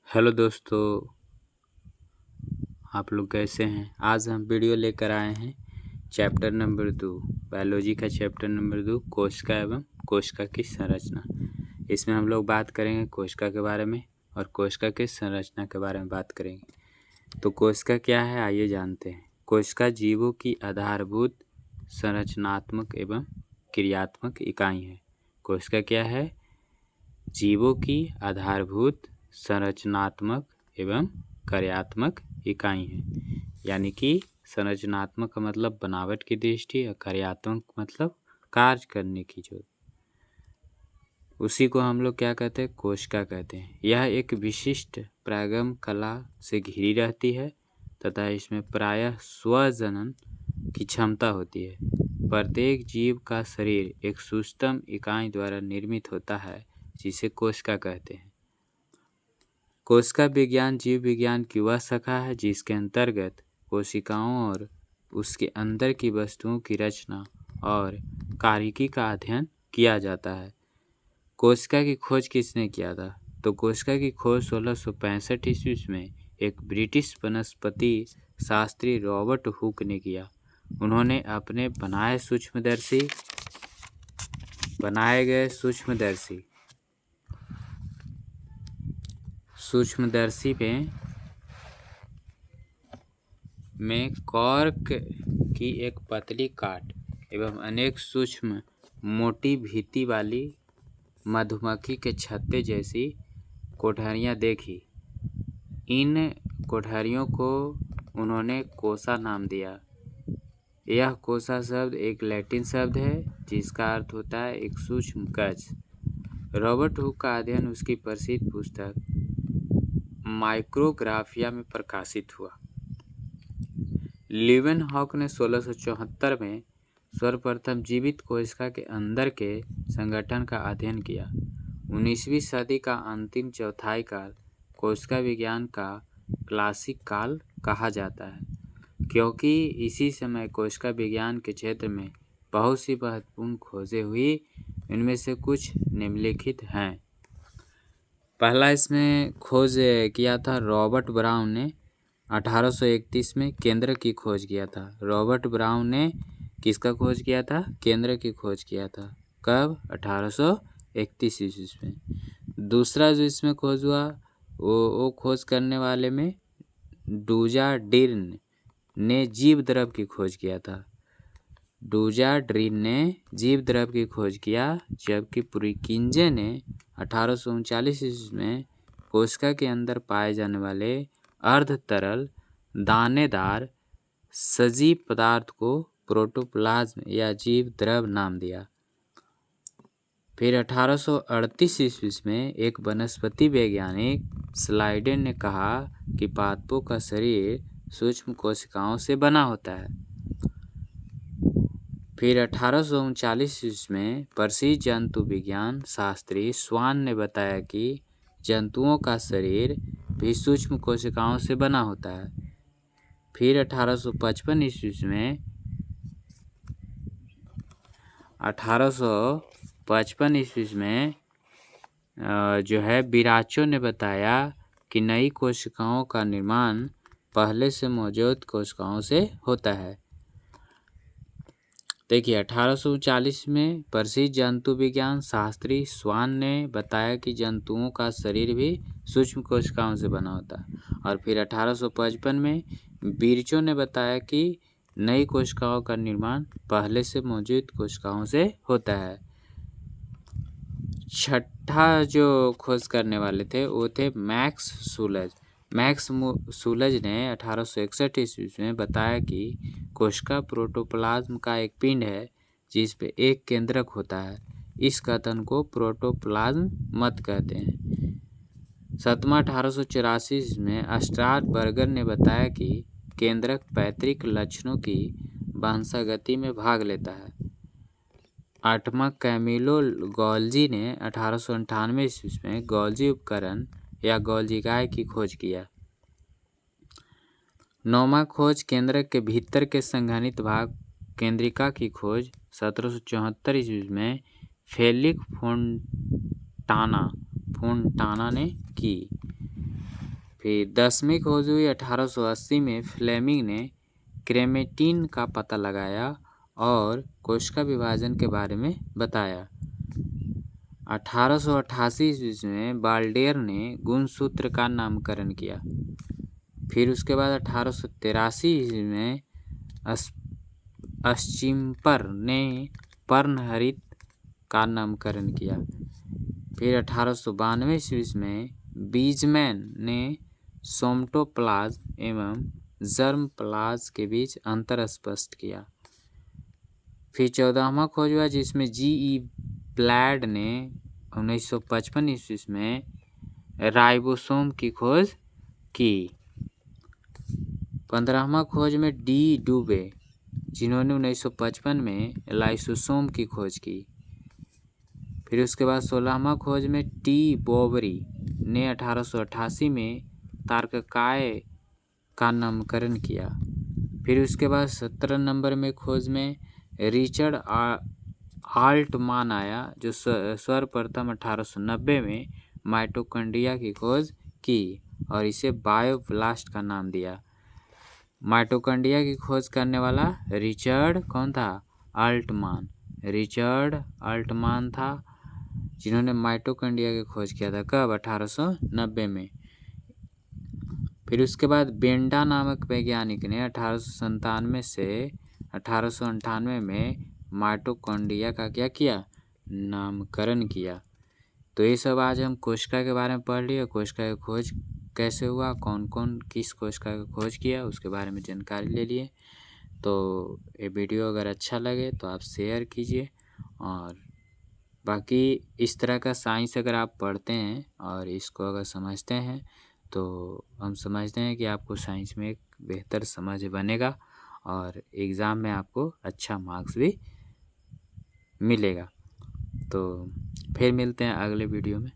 Hello दोस्तों, आप लोग कैसे हैं। आज हम वीडियो लेकर आए हैं चैप्टर नंबर 2 बायोलॉजी का चैप्टर नंबर 2 कोशिका एवं कोशिका की संरचना। इसमें हम लोग बात करेंगे कोशिका के बारे में और कोशिका की संरचना के बारे में बात करेंगे। तो कोशिका क्या है, आइए जानते हैं। कोशिका जीवों की आधारभूत संरचनात्मक एवं क्रियात्मक इकाई है। कोशिका क्या है? जीवों की आधारभूत संरचनात्मक एवं कार्यात्मक इकाई है। यानी कि संरचनात्मक का मतलब बनावट की दृष्टि और कार्यात्मक मतलब कार्य करने की जो, उसी को हम लोग क्या कहते हैं? कोशिका कहते हैं। यह एक विशिष्ट परागम कला से घिरी रहती है तथा इसमें प्रायः स्वजनन की क्षमता होती है। प्रत्येक जीव का शरीर एक सूक्ष्म इकाई द्वारा निर्मित होता है जिसे कोशिका कहते हैं। कोशिका विज्ञान जीव विज्ञान की वह शाखा है जिसके अंतर्गत कोशिकाओं और उसके अंदर की वस्तुओं की रचना और कार्यकी का अध्ययन किया जाता है। कोशिका की खोज किसने किया था? तो कोशिका की खोज 1665 ईस्वी में एक ब्रिटिश वनस्पति शास्त्री रॉबर्ट हुक ने किया। उन्होंने अपने बनाए गए सूक्ष्मदर्शी में कॉर्क की एक पतली काट एवं अनेक सूक्ष्म मोटी भीति वाली मधुमक्खी के छत्ते जैसी कोठरियां देखी। इन कोठरियों को उन्होंने कोसा नाम दिया। यह कोसा शब्द एक लैटिन शब्द है जिसका अर्थ होता है एक सूक्ष्म कक्ष। रॉबर्ट हुक का अध्ययन उसकी प्रसिद्ध पुस्तक माइक्रोग्राफिया में प्रकाशित हुआ। लीवेनहॉक ने 1674 में सर्वप्रथम जीवित कोशिका के अंदर के संगठन का अध्ययन किया। 19वीं सदी का अंतिम चौथाई काल कोशिका विज्ञान का क्लासिक काल कहा जाता है, क्योंकि इसी समय कोशिका विज्ञान के क्षेत्र में बहुत सी महत्वपूर्ण खोजें हुई। इनमें से कुछ निम्नलिखित हैं। पहला इसमें खोज किया था रॉबर्ट ब्राउन ने 1831 में केंद्र की खोज किया था। रॉबर्ट ब्राउन ने किसका खोज किया था? केंद्र की खोज किया था। कब? 1831 ईस्वी में। दूसरा जो इसमें खोज हुआ वो खोज करने वाले में डूजार्डिन ने जीव द्रव की खोज किया था। डूजार्डिन ने जीव द्रव की खोज किया, जबकि पुरिकिंजे ने 1839 ईस्वी में कोशिका के अंदर पाए जाने वाले अर्ध तरल दानेदार सजीव पदार्थ को प्रोटोप्लाज्म या जीव द्रव नाम दिया। फिर 1838 ईस्वी में एक वनस्पति वैज्ञानिक स्लाइडेन ने कहा कि पादपों का शरीर सूक्ष्म कोशिकाओं से बना होता है। फिर 1839 ईस्वी में प्रसिद्ध जंतु विज्ञान शास्त्री स्वान ने बताया कि जंतुओं का शरीर भी सूक्ष्म कोशिकाओं से बना होता है। फिर 1855 ईस्वी में जो है बिराचो ने बताया कि नई कोशिकाओं का निर्माण पहले से मौजूद कोशिकाओं से होता है। देखिए 1839 में प्रसिद्ध जंतु विज्ञान शास्त्री स्वान ने बताया कि जंतुओं का शरीर भी सूक्ष्म कोशिकाओं से बना होता है। और फिर 1855 में बिरचो ने बताया कि नई कोशिकाओं का निर्माण पहले से मौजूद कोशिकाओं से होता है। छठा जो खोज करने वाले थे वो थे मैक्स सूलज ने 1861 ईस्वी में बताया कि कोशिका प्रोटोप्लाज्म का एक पिंड है जिस पे एक केंद्रक होता है। इस कथन को प्रोटोप्लाज्म मत कहते हैं। 1884 में स्ट्रासबर्गर ने बताया कि केंद्रक पैतृक लक्षणों की वंशागति में भाग लेता है। 8वां कैमिलो गोल्जी ने 1898 ईस्वी में गोल्जी उपकरण या गोल्जिकाय की खोज किया। 9वां खोज केंद्रक के भीतर के संघनित भाग केंद्रिका की खोज 1774 ईस्वी में फेलिक फोंटाना ने की। फिर 10वीं खोज हुई 1880 में। फ्लेमिंग ने क्रोमेटिन का पता लगाया और कोशिका विभाजन के बारे में बताया। 1888 ईस्वी में बाल्डेयर ने गुणसूत्र का नामकरण किया। फिर उसके बाद 1883 ईस्वी में स्चिम्पर ने पर्णहरित का नामकरण किया। फिर 1892 ईस्वी में बीजमैन ने सोमटोप्लाज्म एवं जर्मप्लाज्म के अंतर अंतर स्पष्ट किया। फिर 14वां खोज हुआ जिसमें जी.ई. ब्लैड ने 1955 ईस्वी में राइबोसोम की खोज की। 15वां खोज में डी. डुबे जिन्होंने 1955 में लाइसोसोम की खोज की। फिर उसके बाद 16वां खोज में टी. बोवरी ने 1888 में तारककाय का नामकरण किया। फिर उसके बाद 17 नंबर में खोज में रिचर्ड आल्टमान आया जो सर्वप्रथम 1890 में माइटोकॉन्ड्रिया की खोज की और इसे बायोब्लास्ट का नाम दिया। माइटोकॉन्ड्रिया की खोज करने वाला रिचर्ड कौन था? आल्टमान। रिचर्ड आल्टमान था जिन्होंने माइटोकॉन्ड्रिया की खोज किया था। कब? 1890 में। फिर उसके बाद बेंडा नामक वैज्ञानिक ने 1897 से 1898 में माइटोकॉन्ड्रिया का क्या किया? नामकरण किया। तो ये सब आज हम कोशिका के बारे में पढ़ लिए। कोशिका की खोज कैसे हुआ, कौन कौन किस कोशिका की खोज किया, उसके बारे में जानकारी ले लिए। तो ये वीडियो अगर अच्छा लगे तो आप शेयर कीजिए। और बाकी इस तरह का साइंस अगर आप पढ़ते हैं और इसको अगर समझते हैं तो हम समझते हैं कि आपको साइंस में एक बेहतर समझ बनेगा और एग्ज़ाम में आपको अच्छा मार्क्स भी मिलेगा। तो फिर मिलते हैं अगले वीडियो में।